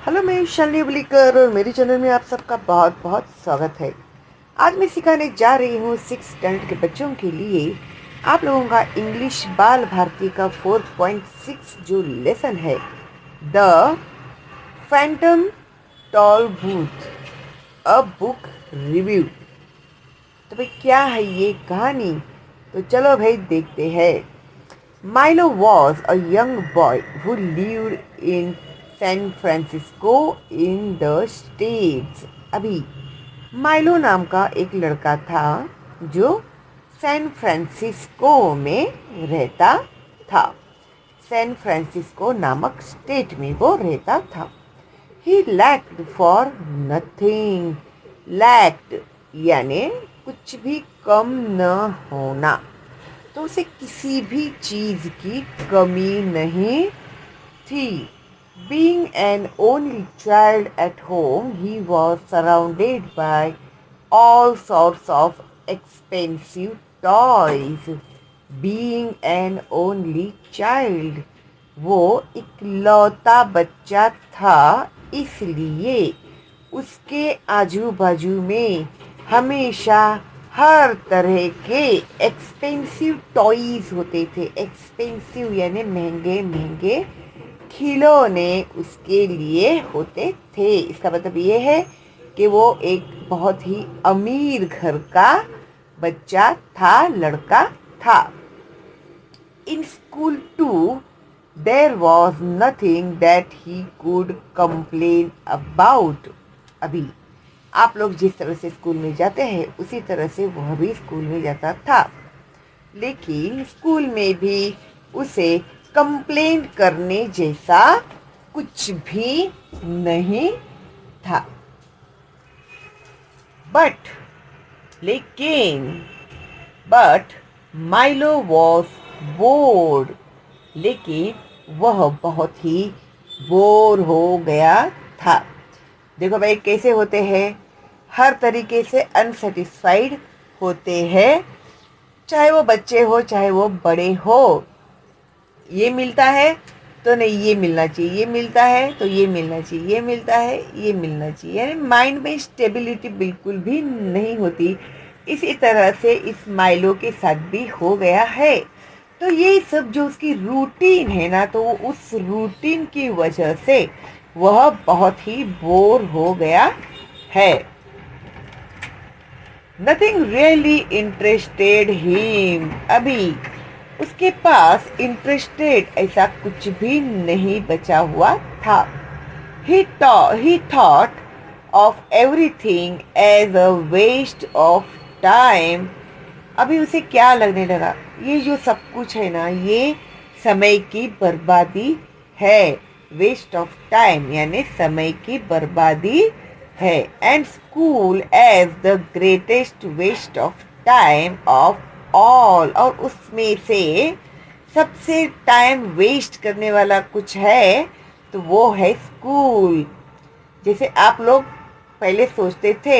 Hello, मैं शालिनी बुलीकर और मेरे चैनल में आप सबका बहुत बहुत स्वागत है। आज मैं सिखाने जा रही हूँ 6 स्टैंडर्ड के बच्चों के लिए आप लोगों का इंग्लिश बाल भारती का 4.6 जो लेसन है, the Phantom toll booth a book review. तो भाई क्या है ये कहानी? तो चलो भाई देखते हैं। Milo was a young boy who lived in San Francisco in the States. अभी माइलो नाम का एक लड़का था जो सैन फ्रांसिस्को में रहता था। सैन फ्रांसिस्को नामक स्टेट में वो रहता था। He lacked for nothing. Lacked यानी कुछ भी कम न होना, तो उसे किसी भी चीज की कमी नहीं थी। Being an only child at home, he was surrounded by all sorts of expensive toys. Being an only child, वो इकलौता बच्चा था, इसलिए उसके आजू बाजू में हमेशा हर तरह के एक्सपेंसिव टॉयज होते थे। एक्सपेंसिव यानी महंगे महंगे खिलौने उसके लिए होते थे। इसका मतलब ये है कि वो एक बहुत ही अमीर घर का बच्चा था, लड़का था। In school too there was nothing that he could complain about. अभी आप लोग जिस तरह से स्कूल में जाते हैं उसी तरह से वह भी स्कूल में जाता था, लेकिन स्कूल में भी उसे कंप्लेन करने जैसा कुछ भी नहीं था। बट लेकिन बट माइलो वॉज बोर्ड, लेकिन वह बहुत ही बोर हो गया था। देखो भाई कैसे होते हैं, हर तरीके से अनसेटिस्फाइड होते हैं, चाहे वो बच्चे हो चाहे वो बड़े हो। ये मिलता है तो नहीं ये मिलना चाहिए, ये मिलता है तो ये मिलना चाहिए, ये मिलता है ये मिलना चाहिए, यानी माइंड में स्टेबिलिटी बिल्कुल भी नहीं होती। इसी तरह से इस माइलो के साथ भी हो गया है। तो ये सब जो उसकी रूटीन है ना, तो उस रूटीन की वजह से वह बहुत ही बोर हो गया है। Nothing really interested him. अभी उसके पास इंटरेस्टेड ऐसा कुछ भी नहीं बचा हुआ था। He thought of everything as a waste of time. अभी उसे क्या लगने लगा, ये जो सब कुछ है ना, ये समय की बर्बादी है। वेस्ट ऑफ टाइम यानी समय की बर्बादी है। And school as the greatest waste of time of all, और उसमें से सबसे टाइम वेस्ट करने वाला कुछ है तो वो है स्कूल। जैसे आप लोग पहले सोचते थे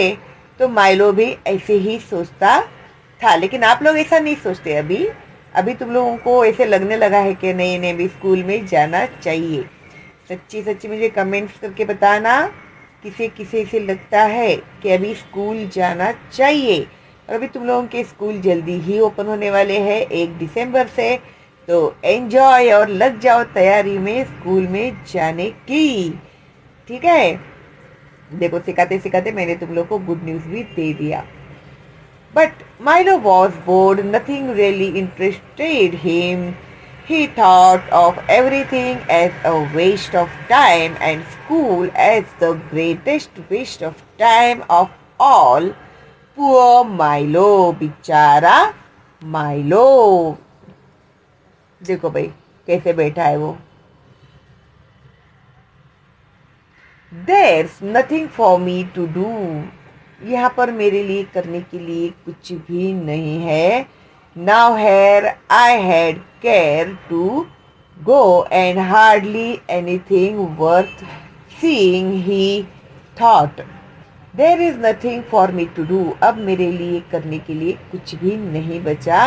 तो माइलो भी ऐसे ही सोचता था, लेकिन आप लोग ऐसा नहीं सोचते। अभी तुम लोगों को ऐसे लगने लगा है कि नहीं नहीं भी स्कूल में जाना चाहिए। सच्ची सच्ची मुझे कमेंट्स करके बताना, किसे किसे से लगता है कि अभी स्कूल जाना चाहिए। और अभी तुम लोगों के स्कूल जल्दी ही ओपन होने वाले हैं 1 दिसंबर से, तो एंजॉय और लग जाओ तैयारी में स्कूल में जाने की। ठीक है, देखो सिखाते सिखाते मैंने तुम लोग को गुड न्यूज़ भी दे दिया। But Milo was bored, nothing really interested him. He thought of everything as a waste of time and school as the greatest waste of time of all. Poor Milo, बेचारा Milo. देखो भाई कैसे बैठा है वो। There's nothing for me to do. यहाँ पर मेरे लिए करने के लिए कुछ भी नहीं है। Now here I had care to go and hardly anything worth seeing, he thought. There is nothing for me to do. अब मेरे लिए करने के लिए कुछ भी नहीं बचा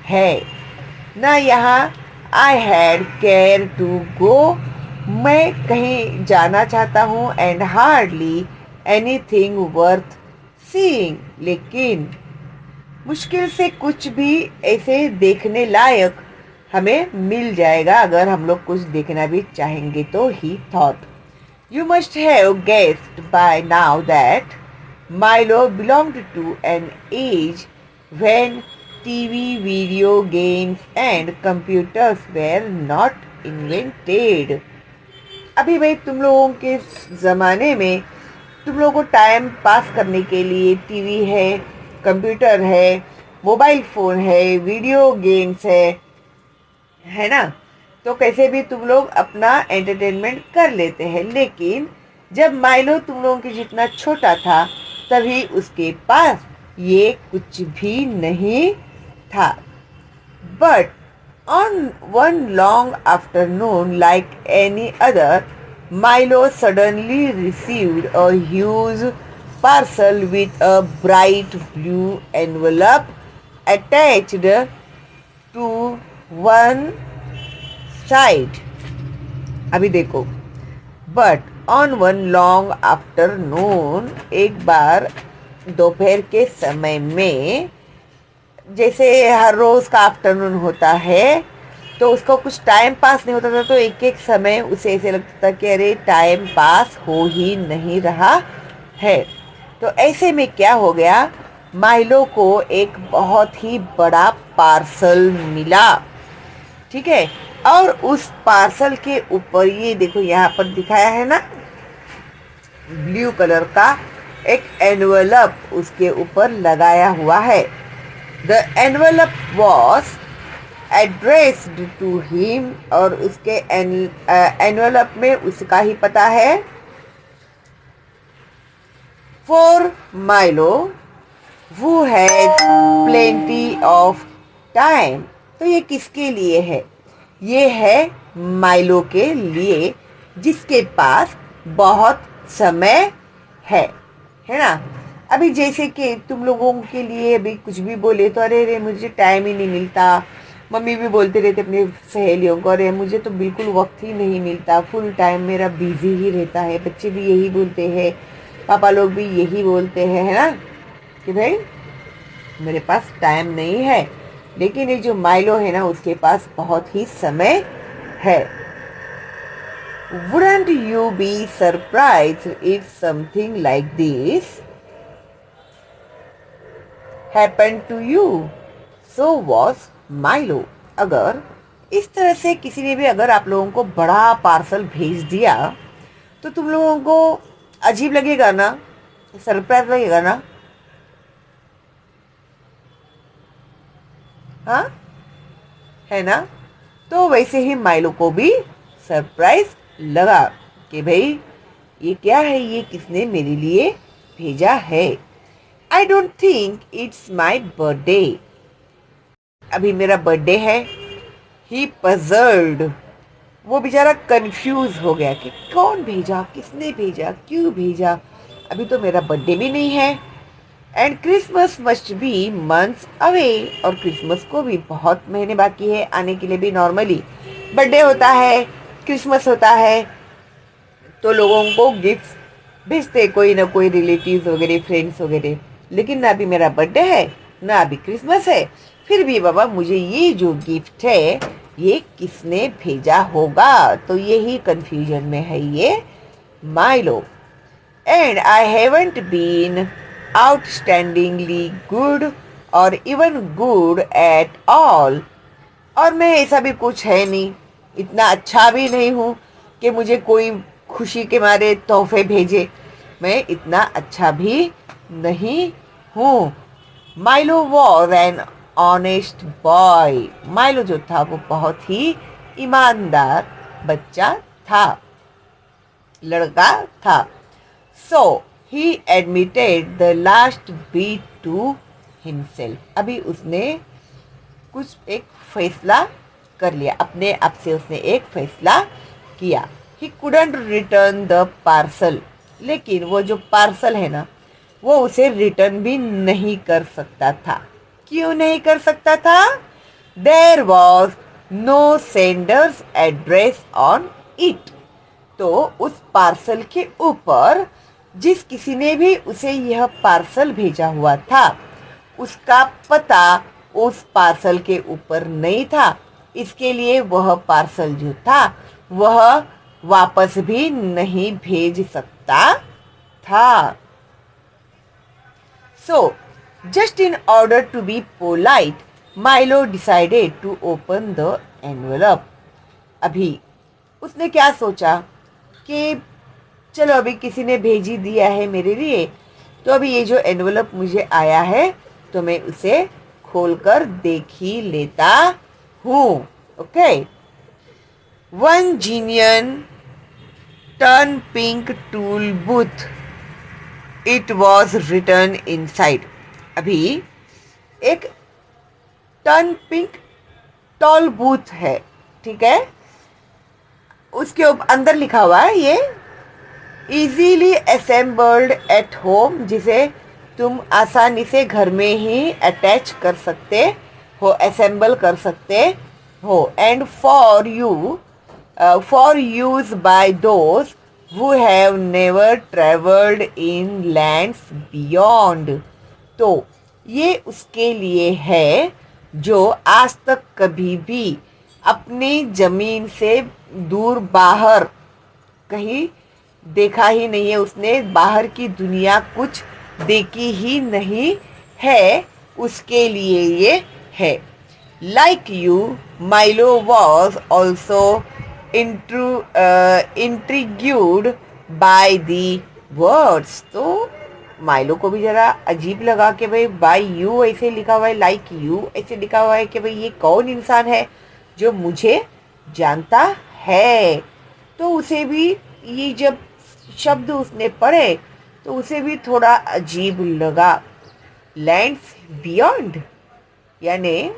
है। ना यहाँ I had care to go मैं कहीं जाना चाहता हूँ and hardly anything worth seeing, लेकिन मुश्किल से कुछ भी ऐसे देखने लायक हमें मिल जाएगा अगर हम लोग कुछ देखना भी चाहेंगे तो, he thought. You must have guessed by now that Milo belonged to an age when TV, video games and computers were not invented. अभी भाई तुम लोगों के ज़माने में तुम लोगों को टाइम पास करने के लिए टीवी है, कंप्यूटर है, मोबाइल फ़ोन है, वीडियो गेम्स है ना। तो कैसे भी तुम लोग अपना एंटरटेनमेंट कर लेते हैं, लेकिन जब माइलो तुम लोगों के जितना छोटा था तभी उसके पास ये कुछ भी नहीं था। But on one long afternoon, like any other, Milo suddenly received a huge parcel with a bright blue envelope attached to one side. अभी देखो, but on one long afternoon, एक बार दोपहर के समय में, जैसे हर रोज़ का आफ्टरनून होता है तो उसको कुछ टाइम पास नहीं होता था, तो एक एक समय उसे ऐसे लगता था कि अरे टाइम पास हो ही नहीं रहा है। तो ऐसे में क्या हो गया, माइलो को एक बहुत ही बड़ा पार्सल मिला, ठीक है। और उस पार्सल के ऊपर ये देखो यहाँ पर दिखाया है ना, ब्लू कलर का एक एनवलप उसके ऊपर लगाया हुआ है। The envelope was addressed to him, और उसके एनवलप में उसका ही पता है, for Milo who has plenty of time। तो ये किसके लिए है, ये है माइलो के लिए जिसके पास बहुत समय है ना। अभी जैसे कि तुम लोगों के लिए अभी कुछ भी बोले तो अरे रे मुझे टाइम ही नहीं मिलता, मम्मी भी बोलते रहते अपनी सहेलियों को, अरे मुझे तो बिल्कुल वक्त ही नहीं मिलता, फुल टाइम मेरा बिजी ही रहता है। बच्चे भी यही बोलते हैं, पापा लोग भी यही बोलते हैं, है ना, कि भाई मेरे पास टाइम नहीं है। लेकिन ये जो माइलो है ना, उसके पास बहुत ही समय है। Wouldn't you be surprised if something like this happened to you? So was Milo। अगर इस तरह से किसी ने भी अगर आप लोगों को बड़ा पार्सल भेज दिया तो तुम लोगों को अजीब लगेगा ना, सरप्राइज लगेगा ना, हाँ, है ना। तो वैसे ही माइलो को भी सरप्राइज लगा कि भाई ये क्या है, ये किसने मेरे लिए भेजा है। I don't think it's my birthday. अभी मेरा बर्थडे है। ही पजल्ड, वो बेचारा कंफ्यूज हो गया कि कौन भेजा, किसने भेजा, क्यों भेजा, अभी तो मेरा बर्थडे भी नहीं है। And Christmas must be months away, और क्रिसमस को भी बहुत महीने बाकी है आने के लिए भी। नॉर्मली बर्थडे होता है, क्रिसमस होता है, तो लोगों को गिफ्ट भेजते कोई ना कोई रिलेटिव्स वगैरह, फ्रेंड्स वगैरह। लेकिन ना अभी मेरा बर्थडे है, ना अभी क्रिसमस है, फिर भी बाबा मुझे ये जो गिफ्ट है ये किसने भेजा होगा, तो यही कंफ्यूजन में है ये Milo. And I haven't been outstandingly good और इवन गुड एट ऑल, और मैं ऐसा भी कुछ है नहीं, इतना अच्छा भी नहीं हूँ कि मुझे कोई खुशी के मारे तोहफे भेजे, मैं इतना अच्छा भी नहीं हूँ। Milo was an honest boy. Milo जो था वो बहुत ही ईमानदार बच्चा था, लड़का था। So he admitted the last beat to himself. अभी उसने कुछ एक फैसला कर लिया, अपने आप से उसने एक फैसला किया। He couldn't return the parcel, लेकिन वो जो पार्सल है ना वो उसे रिटर्न भी नहीं कर सकता था। क्यों नहीं कर सकता था? There was no sender's address on it. तो उस पार्सल के ऊपर जिस किसी ने भी उसे यह पार्सल भेजा हुआ था उसका पता उस पार्सल के ऊपर नहीं था, इसके लिए वह पार्सल जो था वह वापस भी नहीं भेज सकता था। So, just in order to be polite, Milo decided to open the envelope. अभी उसने क्या सोचा कि चलो अभी किसी ने भेज ही दिया है मेरे लिए, तो अभी ये जो एनवलप मुझे आया है तो मैं उसे खोलकर देख ही लेता हूँ। Okay. One जीनियन turn pink tool booth, it was return inside. अभी एक टर्न पिंक टॉल बूथ है, ठीक है, उसके अंदर लिखा हुआ है ये इजीली असेंबल्ड एट होम, जिसे तुम आसानी से घर में ही अटैच कर सकते हो, असेंबल कर सकते हो, and for use by those who have never traveled in lands beyond। तो ये उसके लिए है जो आज तक कभी भी अपनी जमीन से दूर बाहर कहीं देखा ही नहीं है, उसने बाहर की दुनिया कुछ देखी ही नहीं है, उसके लिए ये है। Like you Milo was also intrigued by the words। तो माइलो को भी जरा अजीब लगा कि भाई बाय यू ऐसे लिखा हुआ है, लाइक यू ऐसे लिखा हुआ है, कि भाई ये कौन इंसान है जो मुझे जानता है। तो उसे भी ये जब शब्द उसने पढ़े तो उसे भी थोड़ा अजीब लगा। लैंड्स बियॉन्ड यानी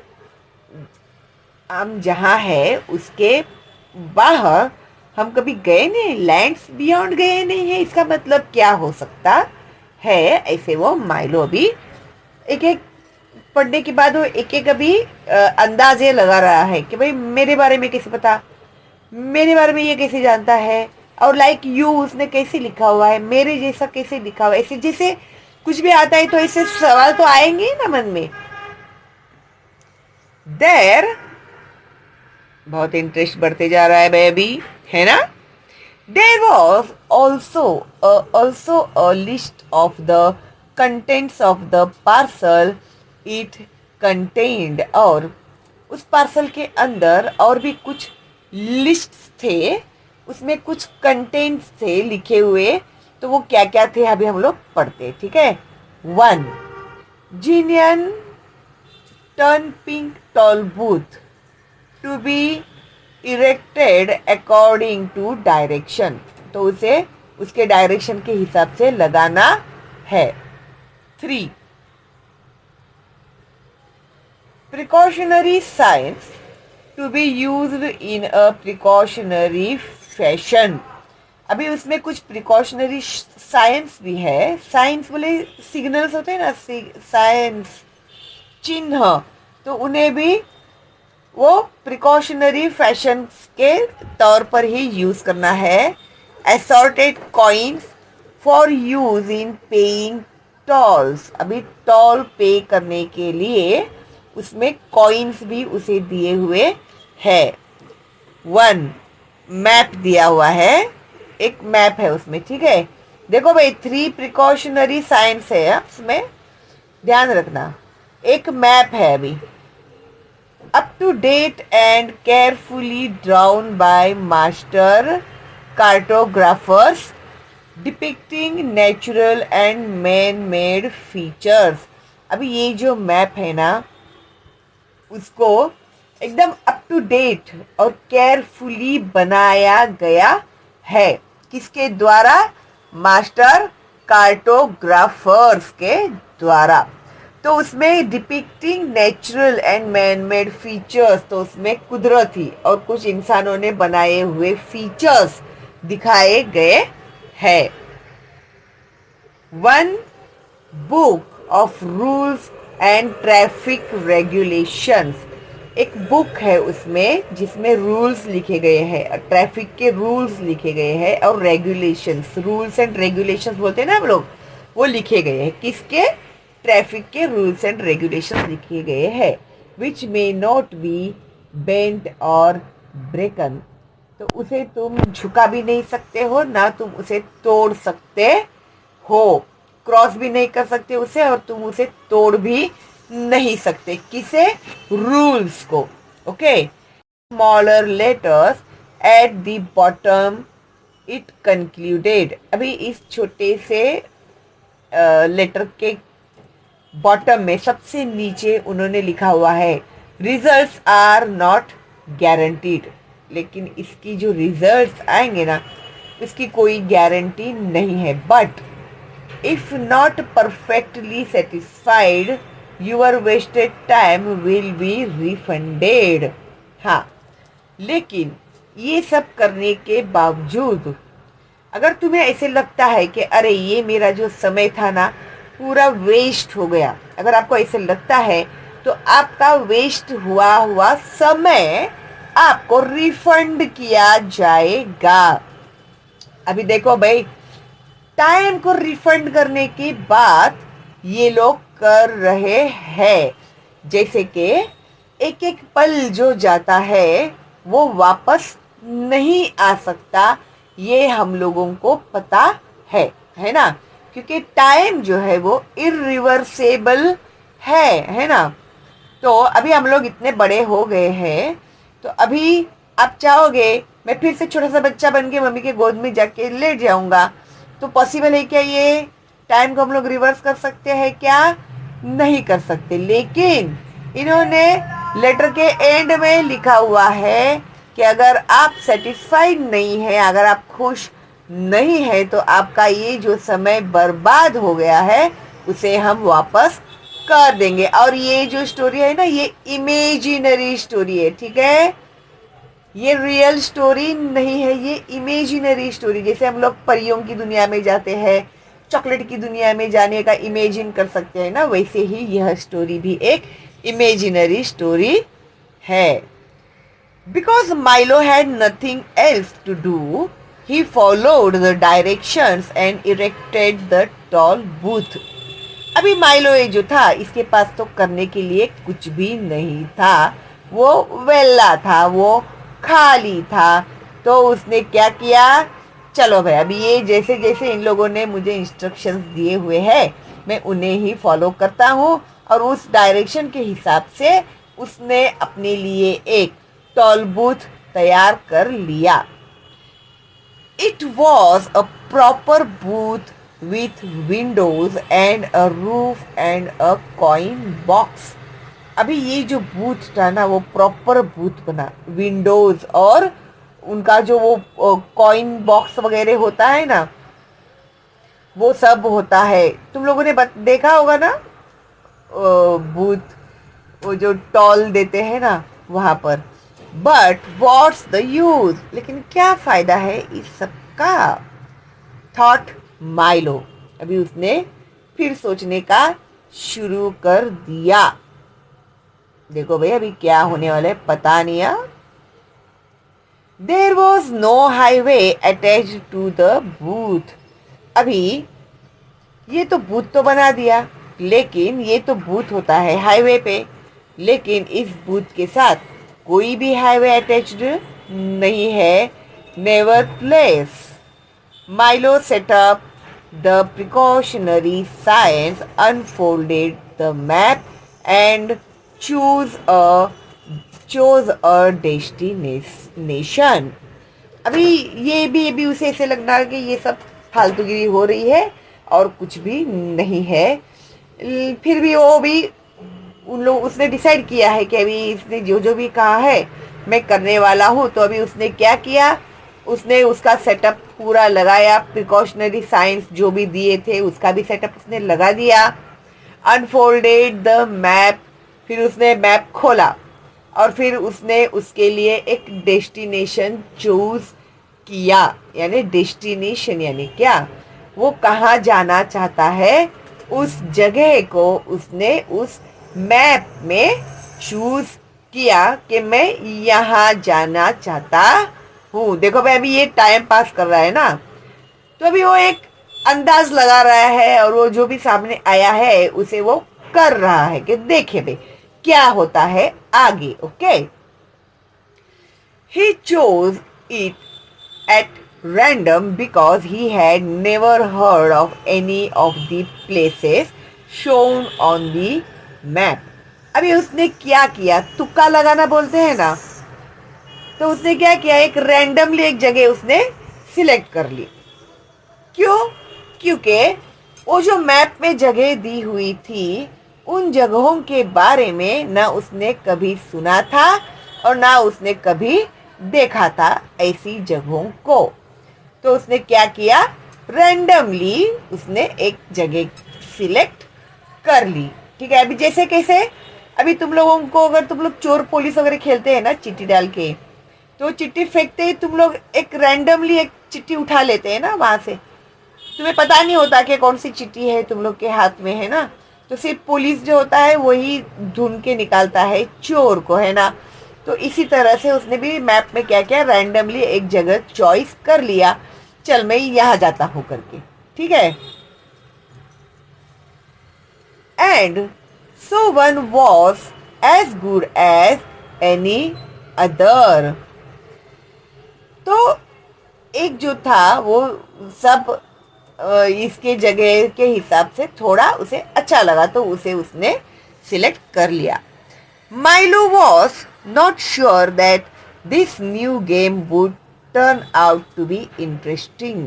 हम जहाँ है उसके बाहर हम कभी गए नहीं, लैंड्स बियॉन्ड गए नहीं है, इसका मतलब क्या हो सकता है। ऐसे वो माइलो अभी एक एक पढ़ने के बाद वो एक एक अभी अंदाजे लगा रहा है कि भाई मेरे बारे में कैसे पता, मेरे बारे में ये कैसे जानता है, और लाइक यू उसने कैसे लिखा हुआ है, मेरे जैसा कैसे लिखा हुआ है। ऐसे जैसे कुछ भी आता है तो ऐसे सवाल तो आएंगे ना मन में। देर बहुत इंटरेस्ट बढ़ते जा रहा है भाई अभी, है ना। There was also a list of the contents of the parcel it contained. और उस पार्सल के अंदर और भी कुछ लिस्ट्स थे, उसमें कुछ कंटेंट्स थे लिखे हुए, तो वो क्या क्या थे अभी हम लोग पढ़ते, ठीक है। 1 genuine turnpike tollbooth to be erected according to direction. तो उसे उसके डायरेक्शन के हिसाब से लगाना है। 3 precautionary signs to be used in a precautionary fashion. अभी उसमें कुछ प्रिकॉशनरी साइंस भी है। साइंस बोले सिग्नल्स होते हैं ना, साइंस चिन्ह, तो उन्हें भी वो प्रिकॉशनरी फैशन के तौर पर ही यूज करना है। Assorted coins for use in paying tolls. अभी टॉल पे करने के लिए उसमें कॉइन्स भी उसे दिए हुए है। 1 मैप दिया हुआ है, एक मैप है उसमें, ठीक है। देखो भाई 3 प्रिकॉशनरी साइंस है उसमें, ध्यान रखना। एक मैप है अभी up to date and carefully drawn by master cartographers depicting natural and man-made features। अभी ये जो मैप है ना उसको एकदम अप टू डेट और केयरफुली बनाया गया है। किसके द्वारा? मास्टर कार्टोग्राफर्स के द्वारा। तो उसमें depicting natural and man made features, तो उसमें कुदरती और कुछ इंसानों ने बनाए हुए फीचर्स दिखाए गए हैं। 1 book of rules and traffic regulations, एक बुक है उसमें जिसमें रूल्स लिखे गए हैं, ट्रैफिक के रूल्स लिखे गए हैं और रेगुलेशंस, रूल्स एंड रेगुलेशंस बोलते हैं ना हम लोग, वो लिखे गए हैं। किसके? ट्रैफिक के रूल्स एंड रेगुलेशंस लिखे गए हैं, विच मे नॉट बी बेंट और ब्रेकन। तो उसे तुम झुका भी नहीं सकते हो, ना तुम उसे तोड़ सकते हो, क्रॉस भी नहीं कर सकते उसे, और तुम उसे तोड़ भी नहीं सकते। किसे? रूल्स को। Okay. Smaller letters at the bottom it concluded. अभी इस छोटे से लेटर के बॉटम में सबसे नीचे उन्होंने लिखा हुआ है, रिजल्ट्स आर नॉट गारंटीड। लेकिन इसकी जो रिजल्ट्स आएंगे ना, इसकी कोई गारंटी नहीं है। But if not perfectly satisfied your wasted time will be refunded. हाँ, लेकिन ये सब करने के बावजूद अगर तुम्हें ऐसे लगता है कि अरे ये मेरा जो समय था ना पूरा वेस्ट हो गया, अगर आपको ऐसे लगता है तो आपका वेस्ट हुआ हुआ समय आपको रिफंड किया जाएगा। अभी देखो भाई, टाइम को रिफंड करने की बात ये लोग कर रहे हैं। जैसे कि एक एक पल जो जाता है वो वापस नहीं आ सकता, ये हम लोगों को पता है ना, क्योंकि टाइम जो है वो इरिवर्सेबल है ना। तो अभी हम लोग इतने बड़े हो गए हैं, तो अभी आप चाहोगे मैं फिर से छोटा सा बच्चा बन के मम्मी के गोद में जाके लेट जाऊंगा, तो पॉसिबल है क्या? ये टाइम को हम लोग रिवर्स कर सकते हैं क्या? नहीं कर सकते। लेकिन इन्होंने लेटर के एंड में लिखा हुआ है कि अगर आप सेटिस्फाइड नहीं है, अगर आप खुश नहीं है, तो आपका ये जो समय बर्बाद हो गया है उसे हम वापस कर देंगे। और ये जो स्टोरी है ना, ये इमेजिनरी स्टोरी है, ठीक है? ये रियल स्टोरी नहीं है, ये इमेजिनरी स्टोरी। जैसे हम लोग परियों की दुनिया में जाते हैं, चॉकलेट की दुनिया में जाने का इमेजिन कर सकते हैं ना, वैसे ही यह स्टोरी भी एक इमेजिनरी स्टोरी है। Because Milo had nothing else to do, he followed the directions and erected the tall booth. अभी माइलो ये जो था, इसके पास तो करने के लिए कुछ भी नहीं था, वो वेला था, वो खाली था। तो उसने क्या किया? चलो भाई, अभी ये जैसे जैसे इन लोगों ने मुझे इंस्ट्रक्शंस दिए हुए हैं मैं उन्हें ही फॉलो करता हूँ, और उस डायरेक्शन के हिसाब से उसने अपने लिए एक टॉल बूथ तैयार कर लिया। It was a proper booth with windows and a roof and a coin box. अभी ये जो बूथ था ना वो प्रॉपर बूथ बना, विंडोज और उनका जो वो कॉइन बॉक्स वगैरह होता है ना, वो सब होता है। तुम लोगों ने देखा होगा ना बूथ, वो जो टॉल देते हैं ना वहाँ पर। But what's the use? लेकिन क्या फायदा है इस सब का? Thought Milo. अभी उसने फिर सोचने का शुरू कर दिया। देखो भाई, अभी क्या होने वाला है पता नहीं है। There was no highway attached to the booth. अभी ये तो बूथ तो बना दिया, लेकिन ये तो बूथ होता है हाईवे पे, लेकिन इस बूथ के साथ कोई भी हाईवे अटैच्ड नहीं है। Nevertheless Milo set up the precautionary science, unfolded the map and chose a destination. अभी उसे ऐसे लगना कि ये सब फालतूगिरी हो रही है और कुछ भी नहीं है। फिर भी वो भी उन लोग उसने डिसाइड किया है कि अभी इसने जो जो भी कहा है मैं करने वाला हूँ। तो अभी उसने क्या किया, उसने उसका सेटअप पूरा लगाया, प्रिकॉशनरी साइंस जो भी दिए थे उसका भी सेटअप उसने लगा दिया। अनफोल्डेड द मैप, फिर उसने मैप खोला और फिर उसने उसके लिए एक डेस्टिनेशन चूज किया। यानी डेस्टिनेशन यानी क्या, वो कहाँ जाना चाहता है उस जगह को उसने उस मैप में चूज किया कि मैं यहाँ जाना चाहता हूँ। देखो भाई, अभी ये टाइम पास कर रहा है ना, तो अभी वो एक अंदाज लगा रहा है और वो जो भी सामने आया है उसे वो कर रहा है कि देखे भाई क्या होता है आगे। Okay, he chose it at random because he had never heard of any of the places shown on the map। अभी उसने क्या किया, तुक्का लगाना बोलते हैं ना, तो उसने क्या किया, एक रैंडमली एक जगह उसने सिलेक्ट कर ली। क्यों? क्योंकि वो जो मैप में जगह दी हुई थी उन जगहों के बारे में ना उसने कभी सुना था और ना उसने कभी देखा था ऐसी जगहों को। तो उसने क्या किया, रैंडमली उसने एक जगह सिलेक्ट कर ली। ठीक है, अभी जैसे कैसे, अभी तुम लोगों को अगर तुम लोग चोर पुलिस वगैरह खेलते हैं ना चिट्ठी डाल के, तो चिट्ठी फेंकते ही तुम लोग एक रैंडमली एक चिट्ठी उठा लेते हैं ना वहां से, तुम्हें पता नहीं होता कि कौन सी चिट्ठी है तुम लोग के हाथ में, है ना। तो सिर्फ पुलिस जो होता है वही ढूंढ के निकालता है चोर को, है ना। तो इसी तरह से उसने भी मैप में क्या किया, रैंडमली एक जगह चॉइस कर लिया, चल मैं यहाँ जाता हूँ करके। ठीक है, and so one was as good as any other. तो एक जो था वो सब इसके जगह के हिसाब से थोड़ा उसे अच्छा लगा तो उसे उसने सिलेक्ट कर लिया। Milo was not sure that this new game would turn out to be interesting.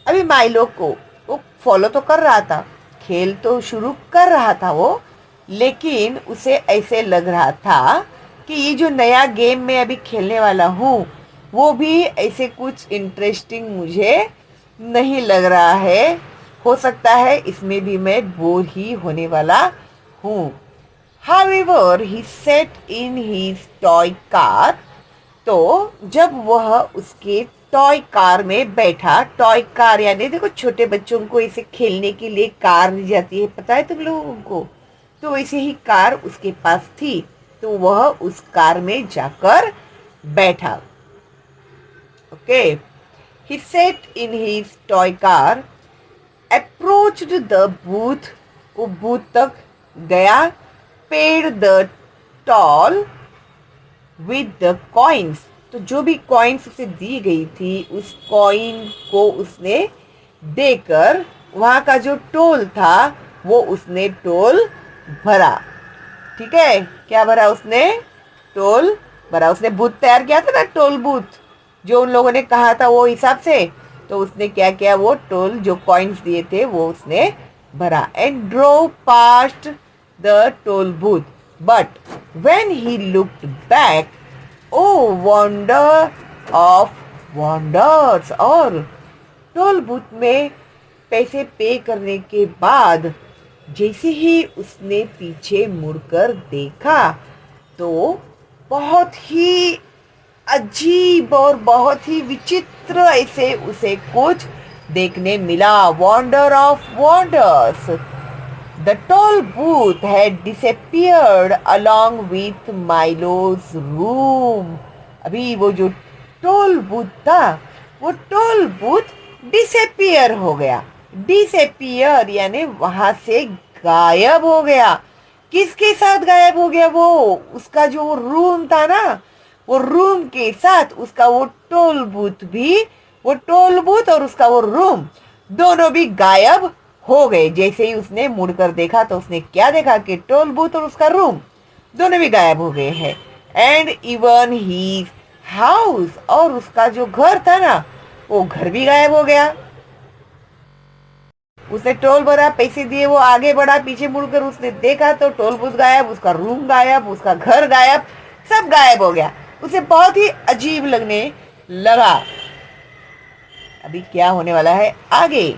अभी माइलो को वो फॉलो तो कर रहा था, खेल तो शुरू कर रहा था वो, लेकिन उसे ऐसे लग रहा था कि ये जो नया गेम मैं अभी खेलने वाला हूँ वो भी ऐसे कुछ इंटरेस्टिंग मुझे नहीं लग रहा है, हो सकता है इसमें भी मैं बोर ही होने वाला हूँ। However, he sat in his toy car। तो जब वह उसके टॉय कार में बैठा, टॉय कार यानी देखो छोटे बच्चों को इसे खेलने के लिए कार दी जाती है, पता है तुम लोगों को, तो वैसे ही कार उसके पास थी, तो वह उस कार में जाकर बैठा। Okay, he sat in his toy car, approached the booth, वो बूथ तक गया, paid the toll with the coins। तो जो भी कॉइन्स उसे दी गई थी उस कॉइन को उसने देकर वहाँ का जो टोल था वो उसने टोल भरा। ठीक है, क्या भरा उसने, टोल भरा। उसने बूथ तैयार किया था ना, टोल बूथ जो उन लोगों ने कहा था वो हिसाब से, तो उसने क्या किया, वो टोल जो कॉइन्स दिए थे वो उसने भरा। And drove past the toll booth, but when he looked back, oh wonder of wonders, और टोल बूथ में पैसे पे करने के बाद जैसे ही उसने पीछे मुड़कर देखा तो बहुत ही अजीब और बहुत ही विचित्र ऐसे उसे कुछ देखने मिला। Wonder of wonders, the toll booth had disappeared along with Milo's room. अभी वो जो टोल बूथ था वो टोल बूथ डिसअपियर हो गया। डिसअपियर यानी वहां से गायब हो गया। किसके साथ गायब हो गया, वो उसका जो रूम था ना, वो रूम के साथ उसका वो टोल बूथ भी, वो टोल बूथ और उसका वो रूम दोनों भी गायब हो गए। जैसे ही उसने मुड़कर देखा तो उसने क्या देखा कि टोल बूथ और उसका रूम दोनों भी गायब हो गए हैं। एंड इवन ही हाउस, और उसका जो घर था ना वो घर भी गायब हो गया। उसने टोल भरा, पैसे दिए, वो आगे बढ़ा, पीछे मुड़कर उसने देखा तो टोल बूथ गायब, उसका रूम गायब, उसका घर गायब, सब गायब हो गया। उसे बहुत ही अजीब लगने लगा। अभी क्या होने वाला है आगे।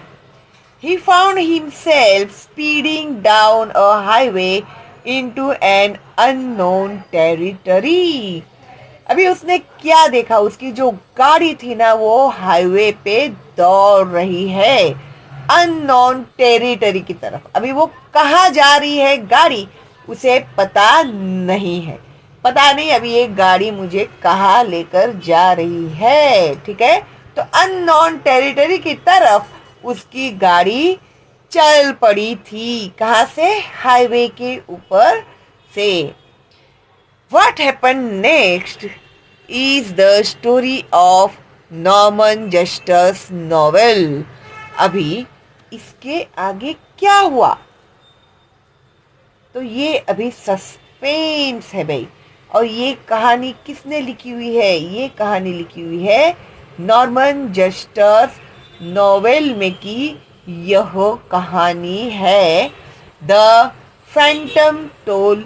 He found himself speeding down a highway into an unknown territory। अभी उसने क्या देखा, उसकी जो गाड़ी थी ना वो हाईवे पे दौड़ रही है अननोन टेरिटरी की तरफ। अभी वो कहाँ जा रही है गाड़ी उसे पता नहीं है। पता नहीं अभी ये गाड़ी मुझे कहाँ लेकर जा रही है। ठीक है, तो अननोन टेरिटरी की तरफ उसकी गाड़ी चल पड़ी थी। कहाँ से? हाईवे के ऊपर से। What happened next is the story of Norman Juster's novel. अभी इसके आगे क्या हुआ, तो ये अभी सस्पेंस है भाई। और ये कहानी किसने लिखी हुई है? ये कहानी लिखी हुई है नॉर्मन जस्टस नॉवेल में की यह कहानी है द फैंटम टोल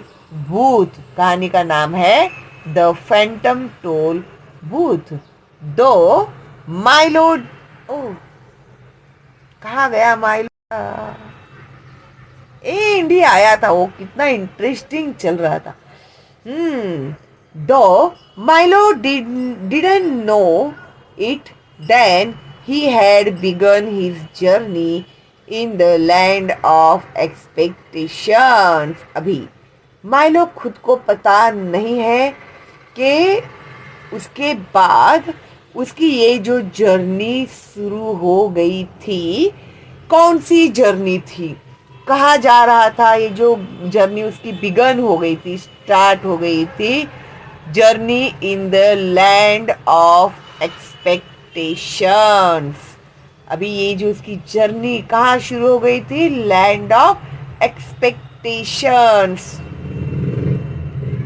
बूथ। कहानी का नाम है द फैंटम टोल बूथ। दो माइलो, ओह कहाँ गया माइलो? ए इंडिया आया था, वो कितना इंटरेस्टिंग चल रहा था। दो Milo didn't know it then he had begun his journey in the land of expectations। अभी माइलो खुद को पता नहीं है कि उसके बाद उसकी ये जो जर्नी शुरू हो गई थी, कौन सी जर्नी थी, कहाँ जा रहा था। ये जो जर्नी उसकी बिगन हो गई थी, स्टार्ट हो गई थी, journey in the land of expectations. अभी ये जो उसकी जर्नी कहाँ शुरू हो गई थी? Land of expectations.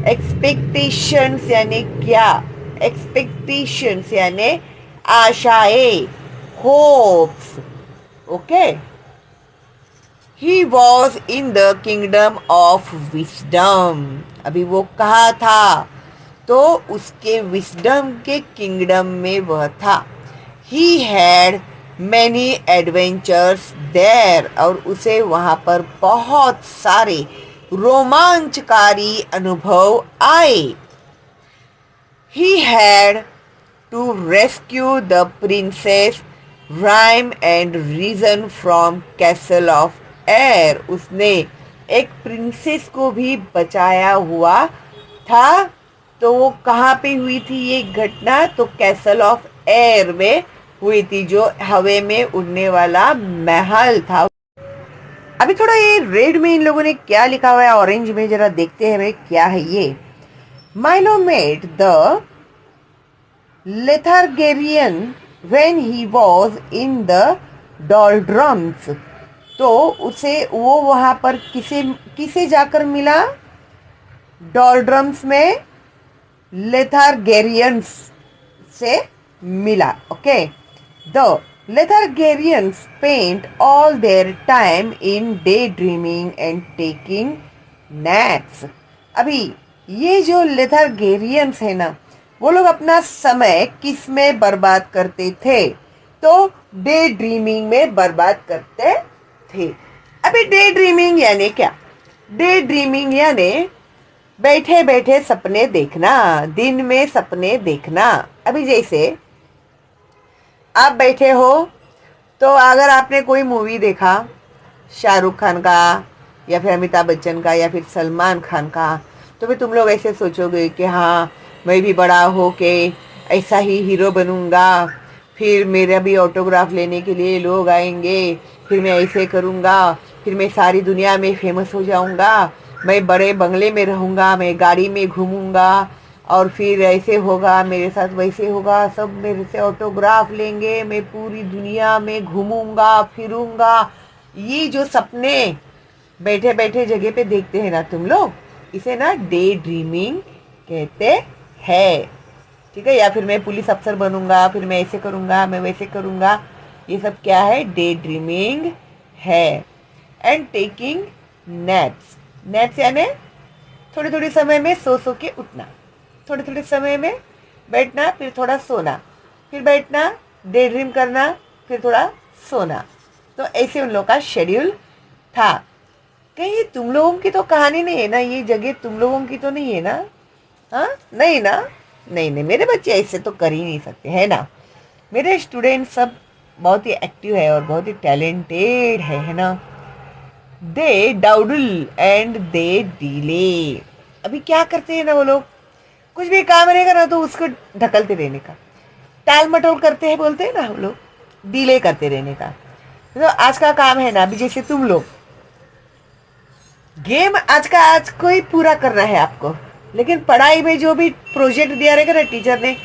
एक्सपेक्टेशंस यानी क्या? एक्सपेक्टेशंस यानी आशाएं, hopes. Okay, he was in the kingdom of wisdom. अभी वो कहा था? तो उसके विस्डम के किंगडम में वह था। He had many adventures there, और उसे वहाँ पर बहुत सारे रोमांचकारी अनुभव आए। He had to rescue the princess Rhyme and Reason from castle of air. उसने एक प्रिंसेस को भी बचाया हुआ था। तो वो कहाँ पे हुई थी ये घटना? तो कैसल ऑफ एयर में हुई थी, जो हवे में उड़ने वाला महल था। अभी थोड़ा ये रेड में इन लोगों ने क्या लिखा हुआ है, ऑरेंज में जरा देखते हैं क्या है ये। Milo met the Lethargarian when he was in the doldrums. तो उसे वो वहां पर किसे जाकर मिला? डॉल्ड्रम्स में लेथार्गेरियंस से मिला। Okay, the Lethargarians spent all their time in daydreaming and taking naps। अभी ये जो लेथार्गेरियंस है ना, वो लोग अपना समय किस में बर्बाद करते थे? तो डे ड्रीमिंग में बर्बाद करते थे। अभी डे ड्रीमिंग यानी क्या? डे ड्रीमिंग यानी बैठे बैठे सपने देखना, दिन में सपने देखना। अभी जैसे आप बैठे हो, तो अगर आपने कोई मूवी देखा शाहरुख खान का या फिर अमिताभ बच्चन का या फिर सलमान खान का, तो फिर तुम लोग ऐसे सोचोगे कि हाँ मैं भी बड़ा हो के ऐसा ही हीरो बनूंगा, फिर मेरा भी ऑटोग्राफ लेने के लिए लोग आएंगे, फिर मैं ऐसे करूंगा, फिर मैं सारी दुनिया में फेमस हो जाऊंगा, मैं बड़े बंगले में रहूंगा, मैं गाड़ी में घूमूंगा, और फिर ऐसे होगा मेरे साथ, वैसे होगा, सब मेरे से ऑटोग्राफ लेंगे, मैं पूरी दुनिया में घूमूंगा फिरूंगा। ये जो सपने बैठे बैठे जगह पे देखते हैं ना तुम लोग, इसे ना डे ड्रीमिंग कहते हैं। ठीक है, या फिर मैं पुलिस अफसर बनूंगा, फिर मैं ऐसे करूंगा, मैं वैसे करूंगा, ये सब क्या है? डे ड्रीमिंग है। And taking naps. नैप्स यानी थोड़े थोड़े समय में सो के उठना, थोड़े थोड़े समय में बैठना, फिर थोड़ा सोना, फिर बैठना, डे ड्रीम करना, फिर थोड़ा सोना। तो ऐसे उन लोगों का शेड्यूल था। कहीं तुम लोगों की तो कहानी नहीं है ना? ये जगह तुम लोगों की तो नहीं है ना? हाँ, नहीं ना? नहीं नहीं, मेरे बच्चे ऐसे तो कर ही नहीं सकते, है ना? मेरे स्टूडेंट सब बहुत ही एक्टिव है और बहुत ही टैलेंटेड है ना? दे डाउडल एंड दे डिले। अभी क्या करते हैं ना वो लोग? कुछ भी काम रहेगा ना तो उसको ढकलते रहने का, टाल मटोल करते हैं, बोलते हैं ना हम लोग, डिले करते रहने का। तो आज का काम है ना, अभी जैसे तुम लोग गेम आज को ही पूरा करना है आपको, लेकिन पढ़ाई में जो भी प्रोजेक्ट दिया रहेगा ना टीचर ने,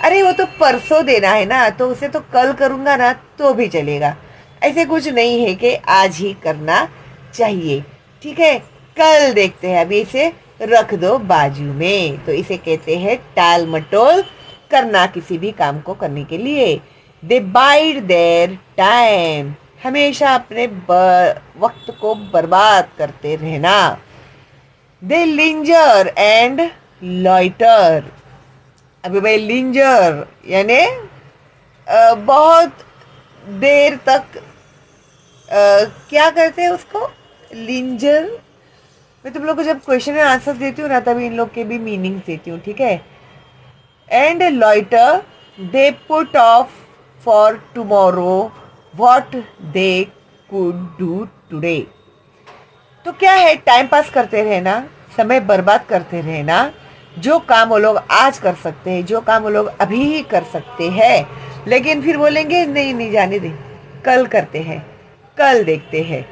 अरे वो तो परसों देना है ना, तो उसे तो कल करूंगा ना तो भी चलेगा। ऐसे कुछ नहीं है कि आज ही करना चाहिए, ठीक है, कल देखते हैं, अभी इसे रख दो बाजू में। तो इसे कहते हैं टाल मटोल करना किसी भी काम को करने के लिए। दे बाइड देयर टाइम, हमेशा अपने वक्त को बर्बाद करते रहना। दे लिंजर एंड लॉइटर, अभी भाई लिंजर यानी बहुत देर तक क्या करते हैं उसको, लिंजर। मैं तुम लोग को जब क्वेश्चन एंड आंसर देती हूँ ना तभी इन लोग के भी मीनिंग्स देती हूँ, ठीक है। And loiter, they put off for tomorrow what they could do today. तो क्या है, टाइम पास करते रहना, समय बर्बाद करते रहना। जो काम वो लोग आज कर सकते हैं, जो काम वो लोग अभी ही कर सकते हैं, लेकिन फिर बोलेंगे नहीं नहीं जाने दे, कल करते हैं, कल देखते हैं,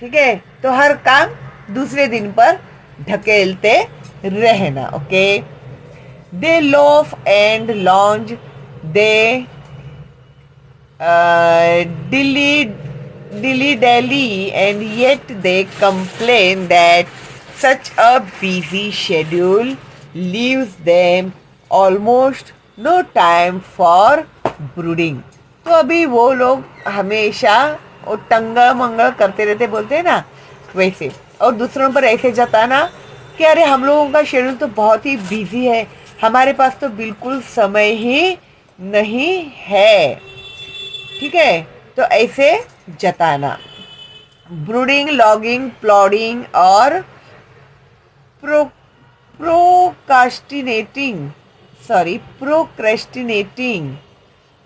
ठीक है। तो हर काम दूसरे दिन पर ढकेलते रहना, okay. They loaf and lounge, they dilly dally, and yet they complain that such a busy schedule leaves them almost no time for brooding। तो अभी वो लोग हमेशा वो टंगा मंगल करते रहते, बोलते हैं ना वैसे, और दूसरों पर ऐसे जताना कि अरे हम लोगों का शेड्यूल तो बहुत ही बिजी है, हमारे पास तो बिल्कुल समय ही नहीं है, ठीक है। तो ऐसे जताना। ब्रूडिंग, लॉगिंग, प्लॉडिंग और प्रोक्रेस्टिनेटिंग।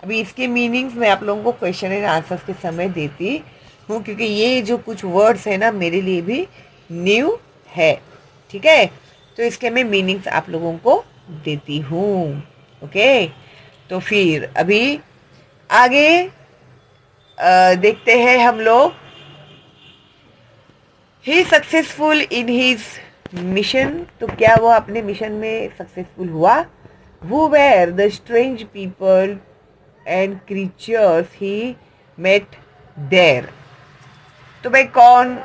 अभी इसके मीनिंग्स मैं आप लोगों को क्वेश्चन एंड आंसर्स के समय देती हूँ, क्योंकि ये जो कुछ वर्ड्स है ना मेरे लिए भी न्यू है, ठीक है। तो इसके मैं मीनिंग्स आप लोगों को देती हूँ, ओके। तो फिर अभी आगे देखते हैं हम लोग। He successful in his mission, तो क्या वो अपने मिशन में सक्सेसफुल हुआ। वो were the strange people and creatures he met there, तो भाई कौन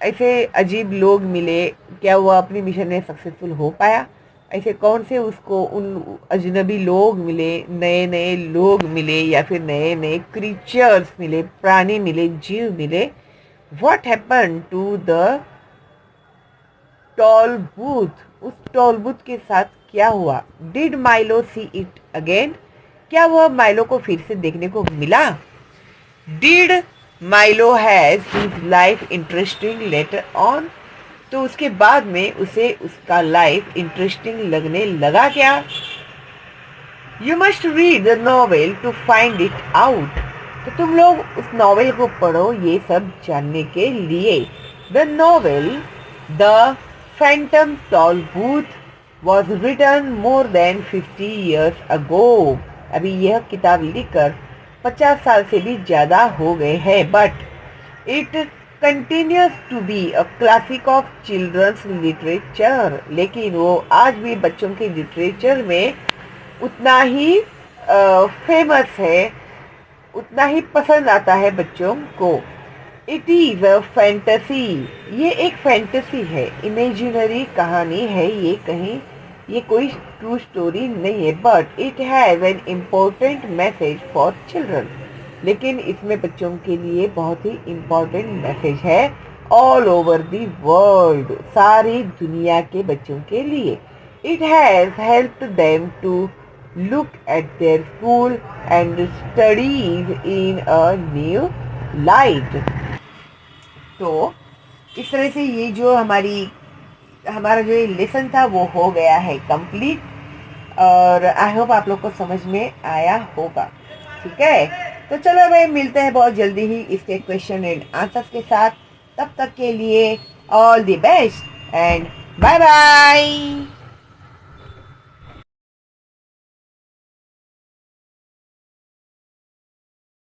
ऐसे अजीब लोग मिले, क्या वो अपने मिशन में सक्सेसफुल हो पाया। ऐसे कौन से उसको उन अजनबी लोग मिले, नए नए लोग मिले, या फिर नए नए क्रीचर्स मिले, प्राणी मिले, जीव मिले। What happen to the toll booth, उस टॉल बूथ के साथ क्या हुआ। Did Milo see it again, क्या वह माइलो को फिर से देखने को मिला। Did Milo has his life interesting later on, तो उसके बाद में उसे उसका लाइफ इंटरेस्टिंग लगने लगा क्या। You must read the novel to find it out, तो तुम लोग उस नॉवेल को पढ़ो ये सब जानने के लिए। The novel The Phantom toll Booth was written more than 50 years ago, अभी यह किताब लिखकर 50 साल से भी ज़्यादा हो गए हैं, but it continues to be a classic of children's literature, लेकिन वो आज भी बच्चों के लिटरेचर में उतना ही फेमस है, उतना ही पसंद आता है बच्चों को। इट इज़ अ फैंटेसी, ये एक फैंटेसी है, इमेजिनरी कहानी है, ये कोई ट्रू स्टोरी नहीं है, but it has an important message for children, लेकिन इसमें बच्चों के लिए बहुत ही इम्पोर्टेंट मैसेज है ऑल ओवर दी वर्ल्ड, सारी दुनिया के बच्चों के लिए। It has helped them to look at their school and studies in a new light. तो इस तरह से ये जो हमारा जो ये लेसन था वो हो गया है कंप्लीट, और आई होप आप लोग को समझ में आया होगा, ठीक है। तो चलो भाई मिलते हैं बहुत जल्दी ही इसके क्वेश्चन एंड आंसर्स के साथ, तब तक के लिए all the best and bye bye.